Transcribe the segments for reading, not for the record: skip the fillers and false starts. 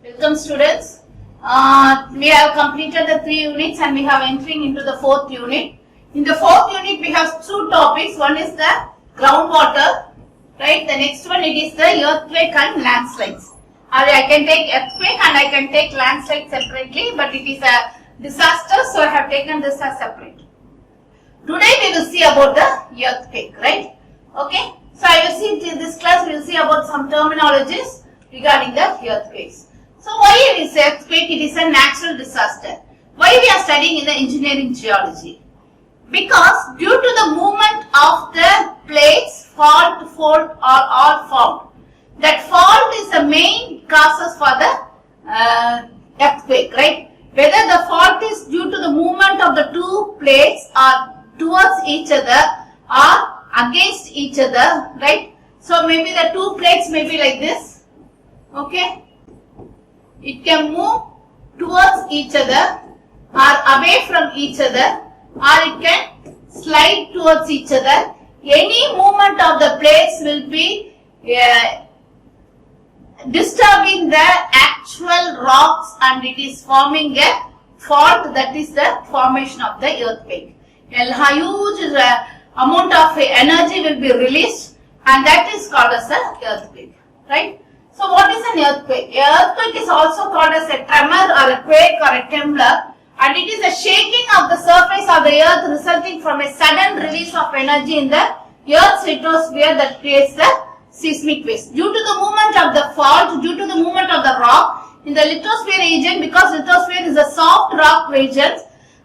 Welcome students. We have completed the 3 units and we have entering into the 4th unit. In the 4th unit we have 2 topics. One is the groundwater, right? The next one it is the earthquake and landslides. I can take earthquake and I can take landslide separately, but it is a disaster, so I have taken this as separate. Today we will see about the earthquake, right? Okay. So I will see in this class we will see about some terminologies regarding the earthquakes. So why it is earthquake? It is a natural disaster. Why we are studying in the engineering geology? Because due to the movement of the plates, fault are all formed. That fault is the main causes for the earthquake, right? Whether the fault is due to the movement of the 2 plates or towards each other or against each other, right? So maybe the 2 plates may be like this, okay? It can move towards each other or away from each other, or it can slide towards each other. Any movement of the plates will be disturbing the actual rocks and it is forming a fault, that is the formation of the earthquake. A huge amount of energy will be released and that is called as an earthquake, right? So what is an earthquake? An earthquake is also called as a tremor or a quake or a trembler, and it is a shaking of the surface of the earth resulting from a sudden release of energy in the earth's lithosphere that creates the seismic waves. Due to the movement of the fault, due to the movement of the rock in the lithosphere region, because lithosphere is a soft rock region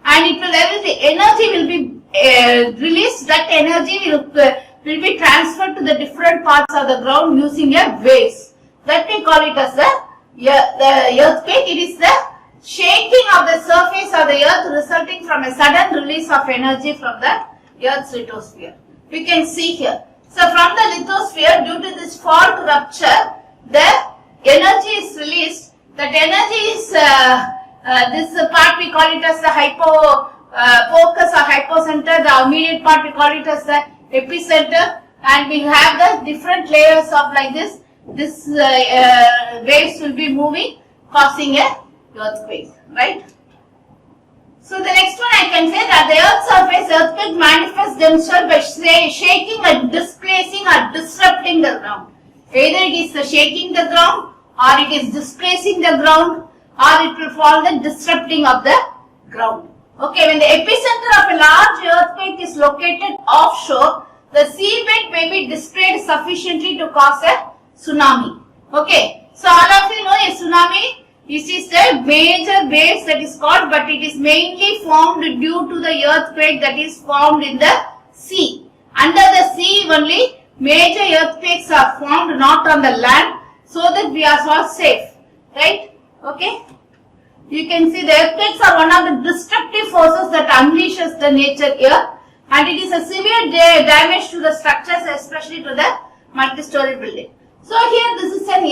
and it will the energy will be released, that energy will be transferred to the different parts of the ground using a waves. That we call it as the earthquake. It is the shaking of the surface of the earth resulting from a sudden release of energy from the earth's lithosphere. We can see here. So from the lithosphere, due to this fault rupture, the energy is released. That energy is this part we call it as the focus or hypocenter. The immediate part we call it as the epicenter, and we have the different layers of like this. This waves will be moving, causing a earthquake, right? So the next one I can say that the earth's surface earthquake manifests themselves by shaking or displacing or disrupting the ground. Either it is shaking the ground or it is displacing the ground or it will fall the disrupting of the ground. Okay, when the epicenter of a large earthquake is located offshore, the seabed may be displayed sufficiently to cause a tsunami. Okay, so all of you know a tsunami. This is the major waves that is called, but it is mainly formed due to the earthquake that is formed in the sea. Under the sea only major earthquakes are formed, not on the land, so that we are all safe, right? Okay. You can see the earthquakes are one of the destructive forces that unleashes the nature here, and it is a severe damage to the structures, especially to the multi-story building. So here this is an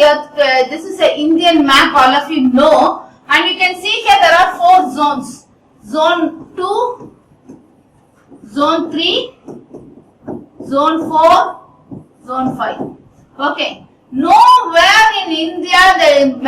this is an Indian map, all of you know, and you can see here there are 4 zones. Zone 2, Zone 3, Zone 4, Zone 5. Okay. Nowhere in India the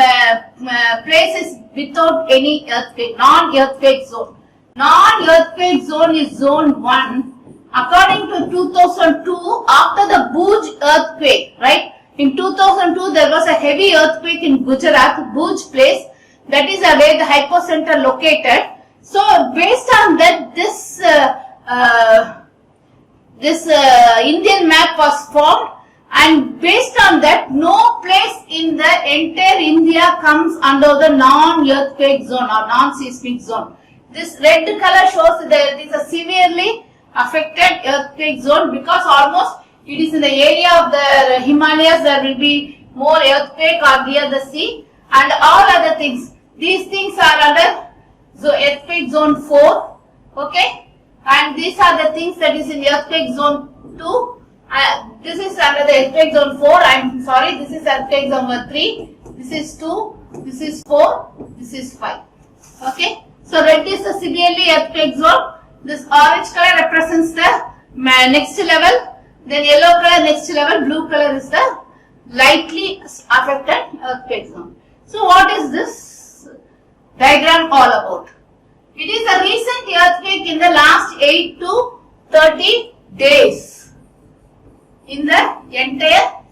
place is without any earthquake, non-earthquake zone. Non-earthquake zone is Zone 1. According to 2002, after the Bhuj earthquake, right? In 2002, there was a heavy earthquake in Gujarat, Bhuj place. That is where the hypocenter located. So, based on that, this Indian map was formed, and based on that, no place in the entire India comes under the non-earthquake zone or non-seismic zone. This red color shows that it is a severely affected earthquake zone, because almost it is in the area of the Himalayas. There will be more earthquake or near the sea and all other things. These things are under earthquake zone 4, okay, and these are the things that is in earthquake zone 2. This is under the earthquake zone 4. I am sorry, this is earthquake zone 3. This is 2. This is 4. This is 5. Okay. So red is the severely earthquake zone. This orange color represents the next level. Then yellow color next level, blue color is the lightly affected earthquake zone. So what is this diagram all about? It is a recent earthquake in the last 8 to 30 days in the entire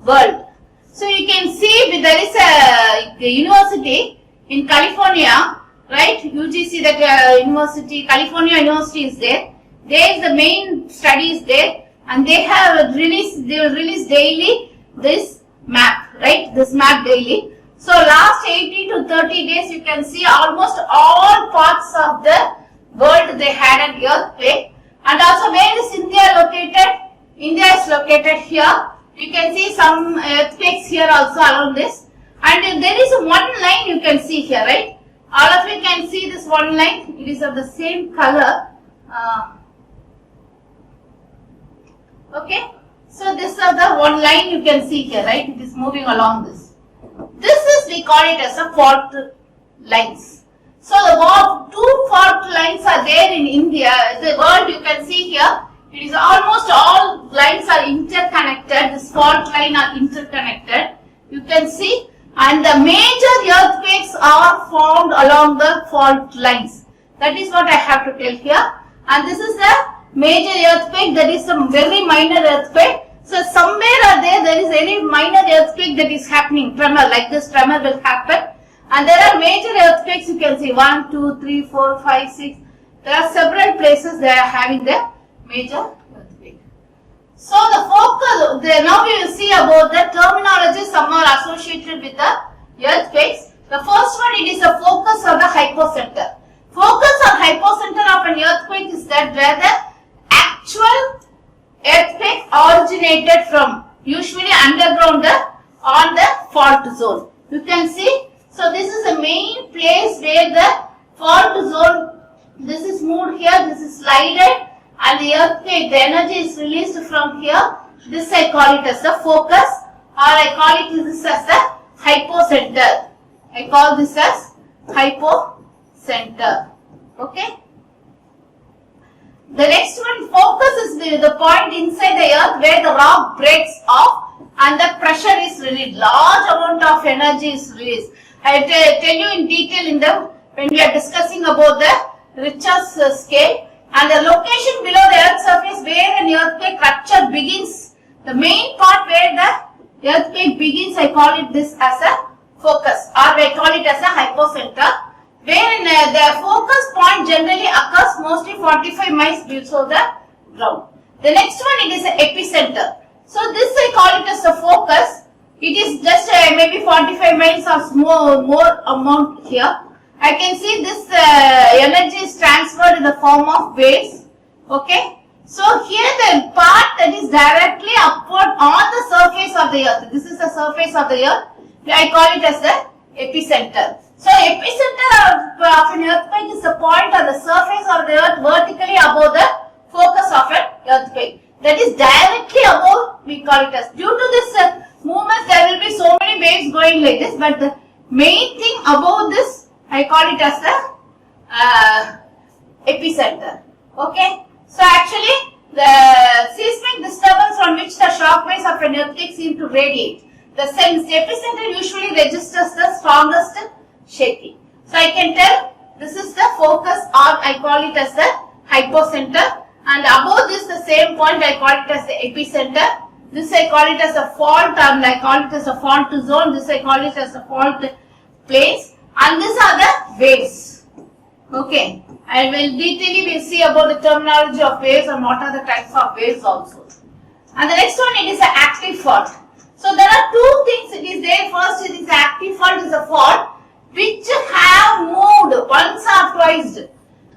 world. So you can see there is a university in California, right? UGC, that university, California University is there. There is the main studies there, and they will release daily this map, right? This map daily. So last 80 to 30 days, you can see almost all parts of the world they had an earthquake. And also, where is India located? India is located here. You can see some earthquakes here also along this. And there is one line you can see here, right? All of you can see this one line. It is of the same color. Okay. So this is the one line you can see here, right? It is moving along this. This is, we call it as a fault lines. So the two fault lines are there in India. The world you can see here. It is almost all lines are interconnected. This fault line are interconnected. You can see, and the major earthquakes are formed along the fault lines. That is what I have to tell here. And this is the major earthquake. That is a very minor earthquake. So somewhere or there is any minor earthquake that is happening. Tremor, like this tremor will happen. And there are major earthquakes. You can see 1, 2, 3, 4, 5, 6. There are several places they are having the major earthquake. So the focus, now we will see about the terminology some are associated with the earthquakes. The first one, it is the focus of the hypocenter. Focus or hypocenter of an earthquake is that where the actual earthquake originated from, usually underground on the fault zone. You can see, so this is the main place where the fault zone, this is moved here, this is slided, and the earthquake, the energy is released from here. This I call it as the focus, or I call it this as the hypocenter. I call this as hypocenter. Okay. The next one, focus is the point inside the earth where the rock breaks off and the pressure is released. Large amount of energy is released. I tell you in detail when we are discussing about the Richter's scale. And the location below the earth's surface where an earthquake rupture begins. The main part where the earthquake begins, I call it this as a focus, or I call it as a hypocenter. Wherein the focus point generally occurs mostly 45 miles below the ground. The next one, it is the epicenter. So this I call it as the focus. It is just maybe 45 miles or more amount here. I can see this energy is transferred in the form of waves. Okay. So here the part that is directly upward on the surface of the earth. This is the surface of the earth. I call it as the epicenter. So epicenter of an earthquake is the point on the surface of the earth vertically above the focus of an earthquake. That is directly above, we call it as. Due to this movement, there will be so many waves going like this, but the main thing above this, I call it as the epicenter. Okay. So actually, the seismic disturbance from which the shock waves of an earthquake seem to radiate. The epicenter usually registers the strongest shaking. So I can tell this is the focus, or I call it as the hypocenter, and above this the same point I call it as the epicenter. This I call it as a fault, and I call it as a fault zone. This I call it as a fault place, and these are the waves. Okay, I will detailing will see about the terminology of waves and what are the types of waves also. And the next one, it is an active fault. So there are two things it is there. First, it is active fault is a fault which have moved once or twice.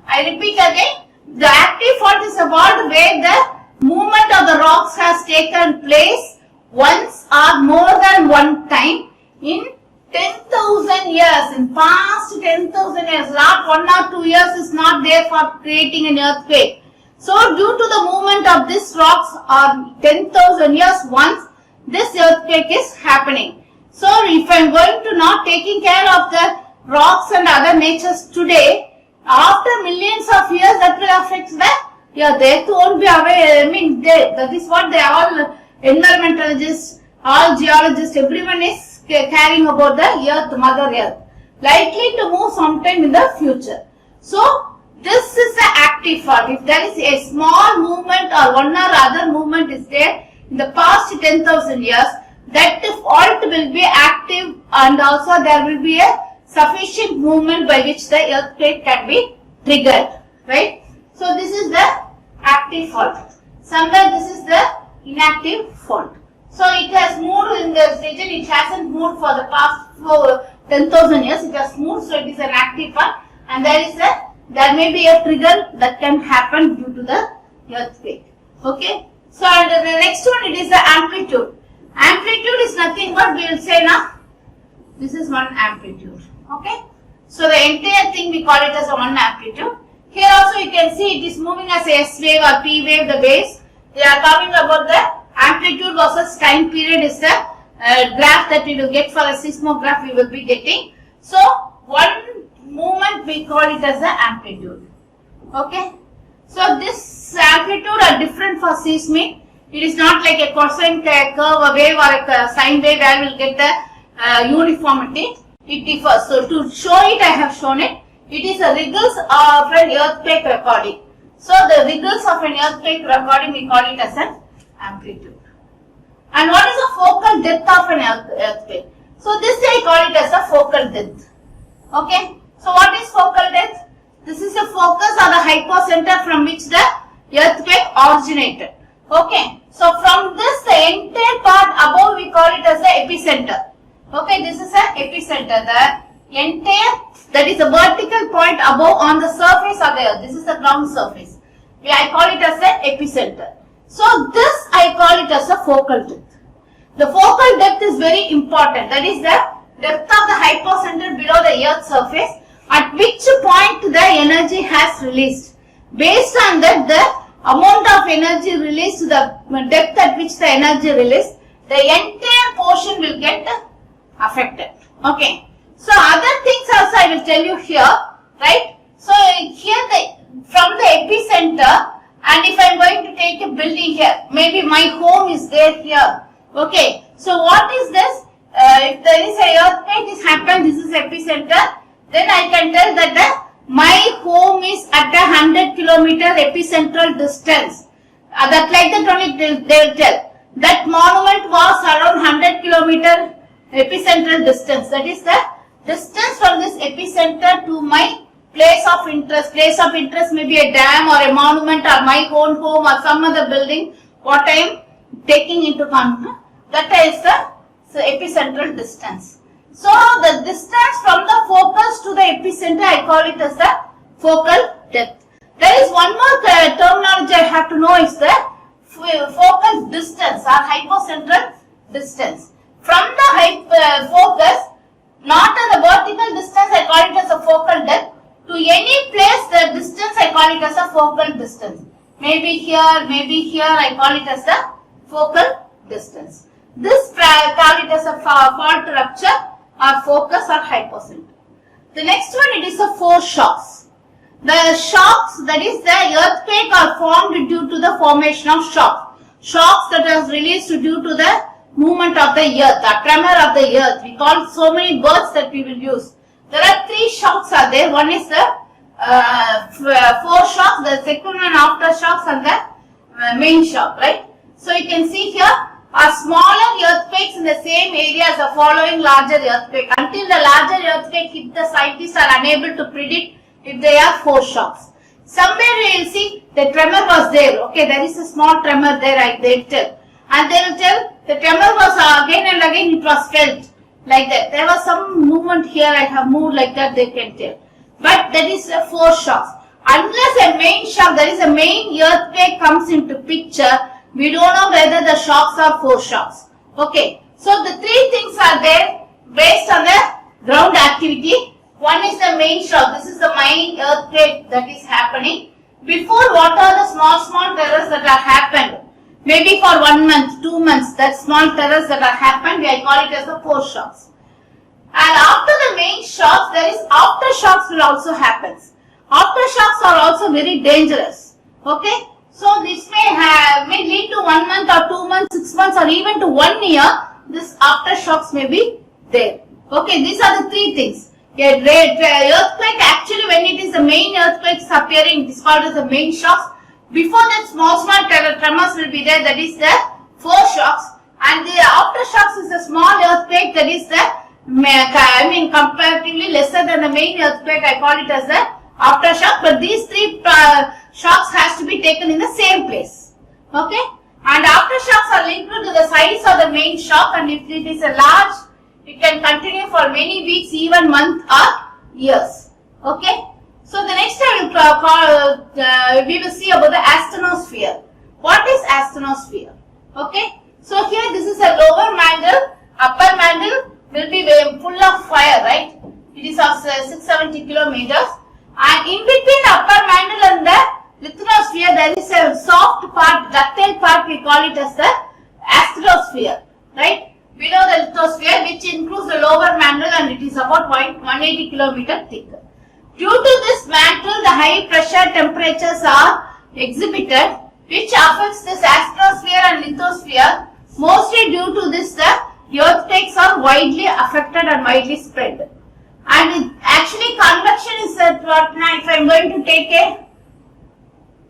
I repeat again, the active fault is a fault where the movement of the rocks has taken place once or more than one time in 10,000 years. In past 10,000 years, not 1 or 2 years is not there for creating an earthquake. So due to the movement of these rocks or 10,000 years once, this earthquake is happening. So if I am going to not taking care of the rocks and other natures today, after millions of years that will affect the earth won't be aware. I mean, that is what they all environmentalists, all geologists, everyone is carrying about the earth, mother earth, likely to move sometime in the future. So this is the active fault. If there is a small movement or one or other movement is there in the past 10,000 years, that fault will be active, and also there will be a sufficient movement by which the earthquake can be triggered, right? So this is the active fault. Somewhere this is the inactive fault. So it has moved in this region, it hasn't moved for the past 10,000 years, it has moved, so it is an active fault, and there may be a trigger that can happen due to the earthquake. Okay. So the next one, it is the amplitude. Amplitude is nothing but, we will say now, this is one amplitude. Okay. So the entire thing we call it as a one amplitude. Here also you can see it is moving as a S wave or P wave, the waves. They are talking about the amplitude versus time period is the graph that we will get for a seismograph we will be getting. So one movement we call it as the amplitude. Okay. So this amplitude are different for seismic. It is not like a cosine curve, a wave or a sine wave where we will get the uniformity. It differs. So to show it, I have shown it. It is a wriggles of an earthquake recording. So the wriggles of an earthquake recording, we call it as an amplitude. And what is the focal depth of an earthquake? So this I call it as a focal depth. Okay. So what is focal depth? This is the focus or the hypocenter from which the earthquake originated. Okay. So from this, the entire part above we call it as the epicenter. Okay. This is the epicenter. The entire, that is the vertical point above on the surface of the earth. This is the ground surface. I call it as the epicenter. So this I call it as a focal depth. The focal depth is very important. That is the depth of the hypocenter below the earth's surface, at which point the energy has released. Based on that, the amount of energy released, the depth at which the energy released, the entire portion will get affected. Okay. So other things also I will tell you here, right? So here from the epicenter, and if I am going to take a building here, maybe my home is there here. Okay. So what is this? If there is a earthquake is happened, this is epicenter, then I can tell that my home is at 100 kilometer epicentral distance. That like that only they will tell. That monument was around 100 kilometer epicentral distance. That is the distance from this epicenter to my place of interest. Place of interest may be a dam or a monument or my own home or some other building. What I am taking into account. That is the epicentral distance. So the distance from the focus to the epicenter, I call it as the focal depth. There is one more terminology I have to know, is the focal distance or hypocentral distance. From the focus, not on the vertical distance, I call it as a focal depth. To any place, the distance, I call it as a focal distance. Maybe here, I call it as the focal distance. This call it as a fault rupture or focus or hypocenter. The next one, it is the force shocks. The shocks, that is the earthquake, are formed due to the formation of shocks. Shocks that are released due to the movement of the earth, the tremor of the earth. We call so many words that we will use. There are three shocks are there. One is the force shocks, the second one aftershocks, and the main shock, right? So you can see here, are smaller earthquakes in the same area as the following larger earthquake. Until the larger earthquake hit, the scientists are unable to predict if they are force shocks. Somewhere we will see the tremor was there. Okay, there is a small tremor there, they will tell. And they will tell the tremor was again and again it was felt like that. There was some movement here, I have moved like that, they can tell. But that is a force shocks. Unless a main shock, there is a main earthquake comes into picture, we don't know whether the shocks are force shocks. Okay. So the three things are there based on the ground activity. One is the main shock. This is the main earthquake that is happening. Before, what are the small terrors that are happened? Maybe for 1 month, 2 months, that small terrors that are happened, I call it as the force shocks. And after the main shocks, there is aftershocks will also happen. Aftershocks are also very dangerous. Okay. So this may lead to 1 month or 2 months, 6 months, or even to 1 year. This aftershocks may be there. Okay, these are the three things. Earthquake, actually when it is the main earthquakes appearing, it is called as the main shocks. Before that, small tremors will be there, that is the foreshocks, and the aftershocks is a small earthquake, that is the comparatively lesser than the main earthquake. I call it as the aftershock, but these three shocks has to be taken in the same place. Okay, and aftershocks are linked to the size of the main shock, and if it is a large, it can continue for many weeks, even months or years. Okay. So the next we will see about the asthenosphere. What is asthenosphere? Okay. So here this is a lower mantle, upper mantle will be full of fire, right? It is of 670 kilometers, and in between upper mantle and the lithosphere there is a soft part, ductile part, we call it as the asthenosphere, right? Below the lithosphere, which includes the lower mantle, and it is about 180 kilometer thick. Due to this mantle, the high pressure temperatures are exhibited, which affects this asthenosphere and lithosphere. Mostly due to this, the earthquakes are widely affected and widely spread. And actually, convection is that what now, if I am going to take a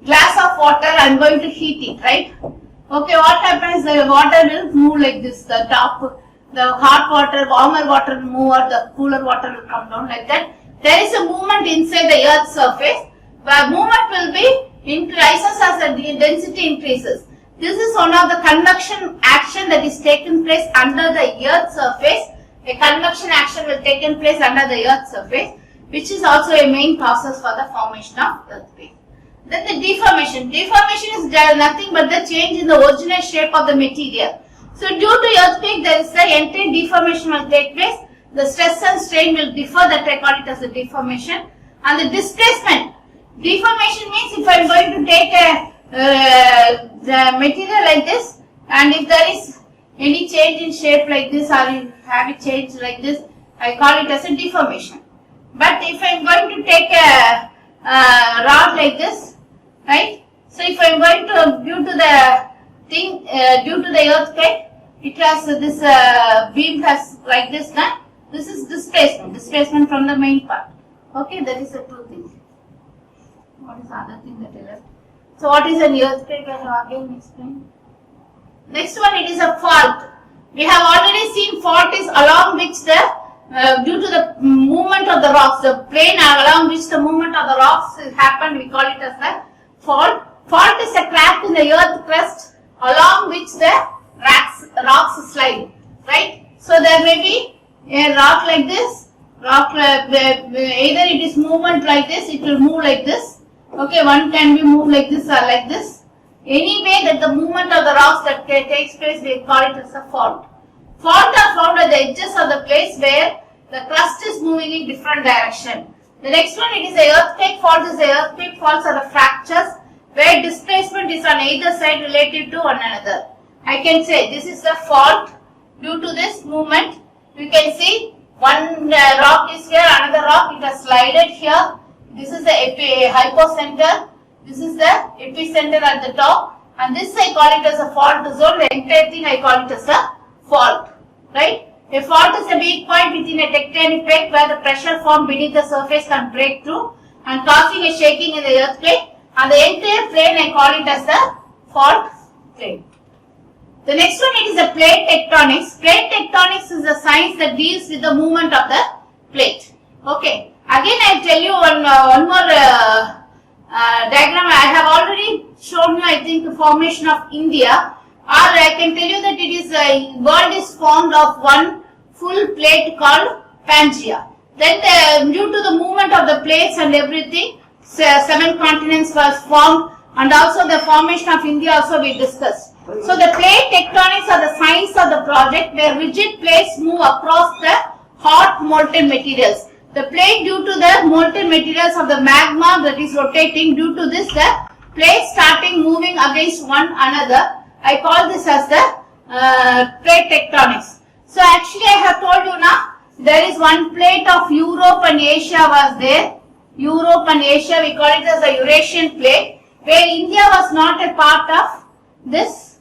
glass of water, I am going to heat it, right? Okay, what happens? The water will move like this. The hot water, warmer water will move, or the cooler water will come down like that. There is a movement inside the Earth's surface, where movement will be rises as the density increases. This is one of the convection action that is taking place under the Earth's surface. A convection action will take place under the Earth's surface, which is also a main process for the formation of earthquake. Then the deformation. Deformation is nothing but the change in the original shape of the material. So due to earthquake, there is the entire deformation will take place. The stress and strain will differ, that I call it as a deformation. And the displacement. Deformation means if I am going to take the material like this, and if there is any change in shape like this, or you have it changed like this, I call it as a deformation. But if I am going to take a rod like this, right? So if I am going to, due to the earthquake, it has this beam has like this, now. This is displacement from the main part. Okay, that is the two things. What is the other thing that I left? So what is an earthquake? I have again explained. Next one, it is a fault. We have already seen fault is along which the due to the movement of the rocks, the plane along which the movement of the rocks happened, we call it as the fault. Fault is a crack in the earth crust along which the rocks slide, right? So there may be a rock like this, either it is movement like this, it will move like this. Okay, one can be moved like this or like this. Any way that the movement of the rocks that takes place, we call it as a fault. Fault are found at the edges of the place where the crust is moving in different direction. The next one, it is a earthquake fault. The earthquake faults are the fractures where displacement is on either side relative to one another. I can say this is a fault due to this movement. You can see one rock is here, another rock, it has slided here. This is the hypocenter, this is the epicenter at the top, and this I call it as a fault zone. The entire thing I call it as a fault, right? A fault is a weak point within a tectonic plate where the pressure formed beneath the surface can break through and causing a shaking in the earthquake, and the entire plane I call it as the fault plane. The next one, it is a plate tectonics. Plate tectonics is the science that deals with the movement of the plate. Okay. Again, I tell you one more diagram. I have already shown you, I think, the formation of India. Or I can tell you that it is world is formed of one full plate called Pangea. Then, due to the movement of the plates and everything, 7 continents was formed, and also the formation of India also we discussed. So the plate tectonics are the science of the project where rigid plates move across the hot molten materials. The plate, due to the molten materials of the magma that is rotating, due to this the plates starting moving against one another. I call this as the plate tectonics. So actually I have told you now, there is one plate of Europe and Asia was there. Europe and Asia, we call it as the Eurasian plate, where India was not a part of this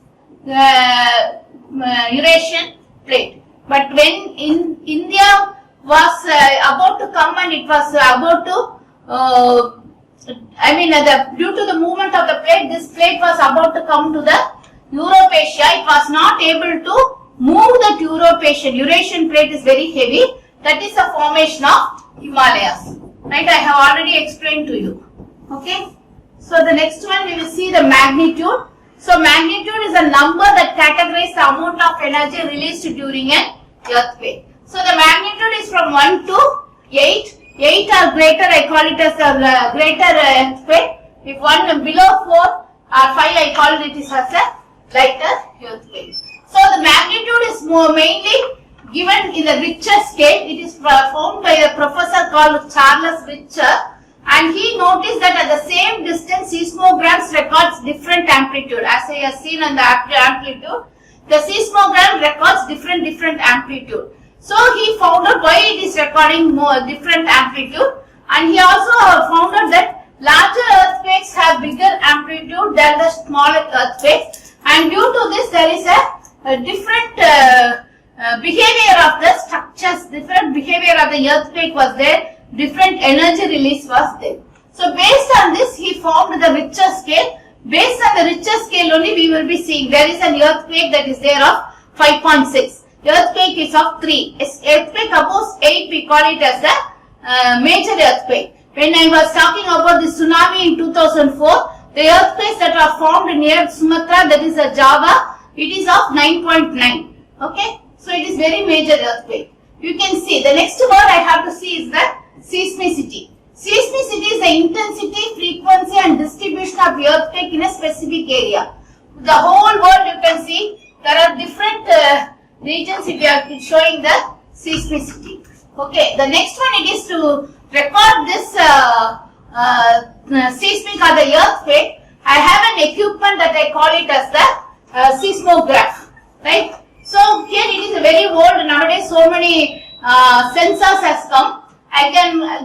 Eurasian plate. But when in India was about to come and it was about to due to the movement of the plate, this plate was about to come to the Europe-Asia. It was not able to move that Europe-Asian. Eurasian plate is very heavy. That is the formation of Himalayas. Right? I have already explained to you. Okay. So the next one we will see the magnitude. So magnitude is a number that categorizes the amount of energy released during an earthquake. So the magnitude is from 1 to 8. 8 or greater, I call it as a greater earthquake. If 1 below 4 or 5, I call it as a lighter earthquake. So the magnitude is mainly given in the Richter scale. It is found by a professor called Charles Richter, and he noticed that at the same distance seismograms records different amplitude. As I have seen on the amplitude, the seismogram records different amplitude. So he found out why it is recording more different amplitude, and he also found out that larger earthquakes have bigger amplitude than the smaller earthquakes, and due to this there is a different behavior of the structures, different behavior of the earthquake was there, different energy release was there. So based on this he formed the Richter scale. Based on the Richter scale only we will be seeing there is an earthquake that is there of 5.6. Earthquake is of 3. Earthquake above 8 we call it as the major earthquake. When I was talking about the tsunami in 2004, the earthquakes that are formed near Sumatra, that is a Java, it is of 9.9. Okay, so it is very major earthquake. You can see the next word I have to see is the seismicity. Seismicity is the intensity, frequency and distribution of the earthquake in a specific area. The whole world you can see there are different regions if you are showing the seismicity. Okay, the next one it is to record this seismic or the earthquake. I have an equipment that I call it as the seismograph, right? So here it is a very old, nowadays so many sensors has come.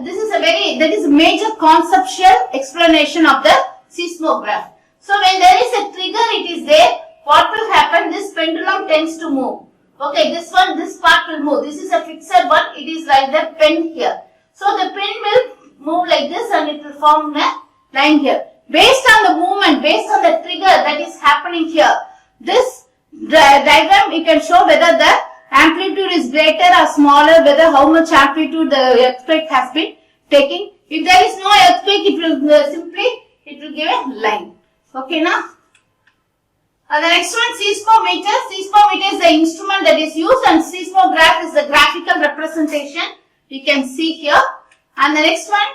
This is a major conceptual explanation of the seismograph. So when there is a trigger it is there, what will happen? This pendulum tends to move. Okay, this part will move. This is a fixed one. It is like the pen here. So the pen will move like this and it will form a line here. Based on the movement, based on the trigger that is happening here, this diagram you can show whether the amplitude is greater or smaller, whether how much amplitude the earthquake has been taking. If there is no earthquake, it will give a line. Okay, now. The next one, seismometer. Seismometer is the instrument that is used, and seismograph is the graphical representation. You can see here. And the next one,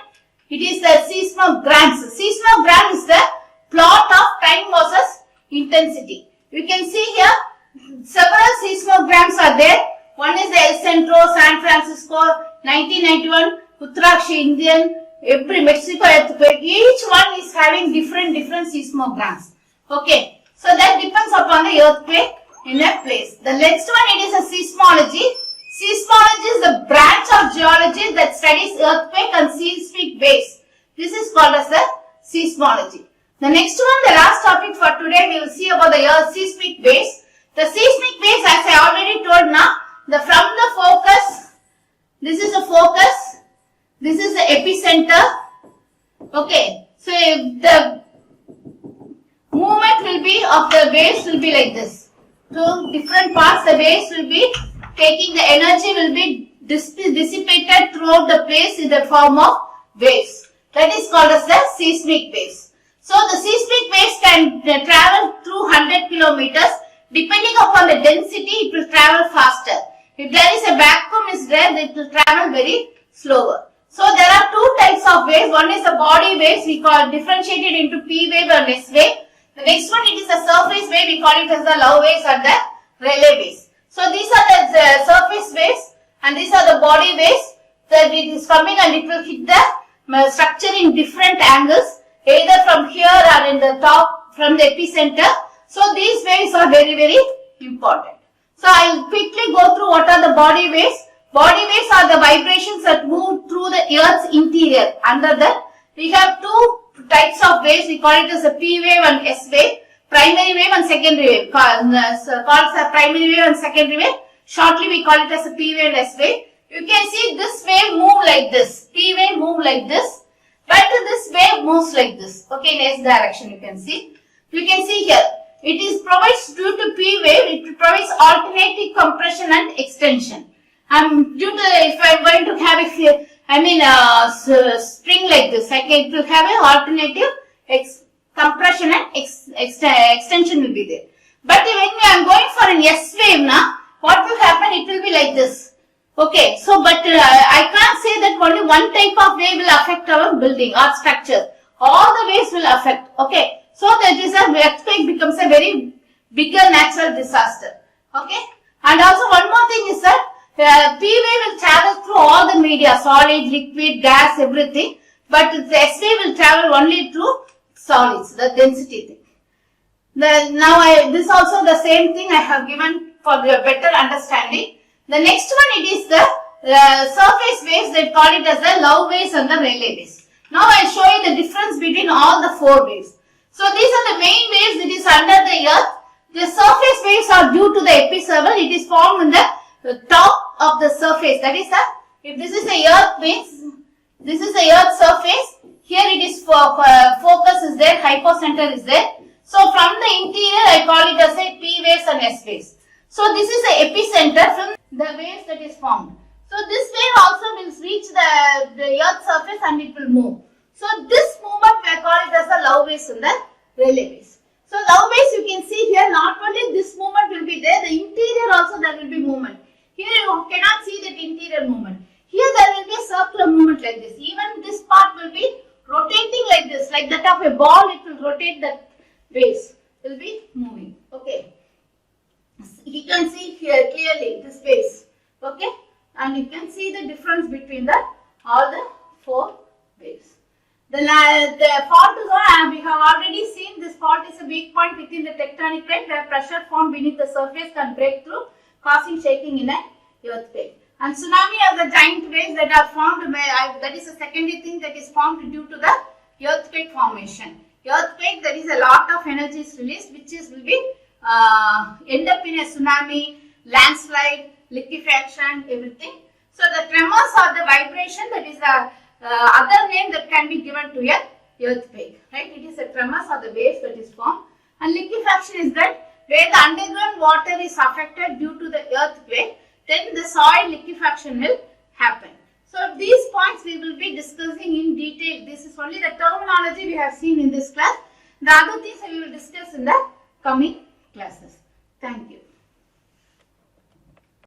it is the seismograms. Seismogram is the plot of time versus intensity. You can see here, several seismograms are there. One is the El Centro, San Francisco, 1991, Uttarakhand, Indian, every Mexico earthquake. Each one is having different seismograms. Okay. So that depends upon the earthquake in a place. The next one, it is a seismology. Seismology is the branch of geology that studies earthquake and seismic waves. This is called as a seismology. The next one, the last topic for today, we will see about the seismic waves. The seismic waves, as I already told now, from the focus, this is a focus, this is the epicenter. Okay, so the movement will be of the waves will be like this. To different parts, the waves will be taking, the energy will be dissipated throughout the place in the form of waves. That is called as the seismic waves. So the seismic waves can travel through 100 kilometers. Depending upon the density, it will travel faster. If there is a vacuum is there, it will travel very slower. So there are two types of waves. One is the body waves, we call differentiated into P wave and S wave. The next one, it is the surface wave, we call it as the Love waves or the Rayleigh waves. So these are the surface waves and these are the body waves. That it is coming and it will hit the structure in different angles, either from here or in the top, from the epicenter. So these waves are very important. So I will quickly go through what are the body waves. Body waves are the vibrations that move through the Earth's interior. Under that, we have two types of waves. We call it as a P wave and S wave. Primary wave and secondary wave. Called as primary wave and secondary wave. Shortly we call it as a P wave and S wave. You can see this wave move like this. P wave move like this. But this wave moves like this. Okay, in S direction you can see. You can see here. It is provides due to P wave, it provides alternating compression and extension. Due to, if I am going to have a spring like this, it will have an alternative compression and extension will be there. But when I am going for an S wave now, what will happen? It will be like this. Okay, so but I can't say that only one type of wave will affect our building or structure. All the waves will affect. Okay, so that is a earthquake becomes a very bigger natural disaster. Okay, and also one more thing is that P wave will travel through all the media, solid, liquid, gas, everything. But the S wave will travel only through solids, the density thing. This also the same thing I have given for your better understanding. The next one, it is the surface waves, they call it as the Love waves and the Rayleigh waves. Now I will show you the difference between all the four waves. So these are the main waves that is under the earth. The surface waves are due to the episerval. It is formed in the top of the surface. That is if this is the earth waves, this is the earth surface. Here it is focus is there, hypocenter is there. So from the interior I call it as a P waves and S waves. So this is the epicenter from the waves that is formed. So this wave also will reach the earth surface and it will move. So this movement we call it as the Love waves and the Rayleigh waves. So Love waves you can see here, not only this movement will be there, the interior also there will be movement. Here you cannot see that interior movement. Here there will be a circular movement like this. Even this part will be rotating like this, like that of a ball, it will rotate, that waves will be moving. Okay. You can see here clearly this waves. Okay. And you can see the difference between all the four waves. The fault zone, we have already seen this fault is a weak point within the tectonic plate where pressure formed beneath the surface can break through, causing shaking in an earthquake. And tsunami are the giant waves that are formed, that is a secondary thing that is formed due to the earthquake formation. Earthquake, there is a lot of energy is released, which will be end up in a tsunami, landslide, liquefaction, everything. So the tremors are the vibration, that is the other name that can be given to a earthquake, right? It is a tremors or the waves that is formed. And liquefaction is that where the underground water is affected due to the earthquake, then the soil liquefaction will happen. So these points we will be discussing in detail. This is only the terminology we have seen in this class. The other things we will discuss in the coming classes. Thank you.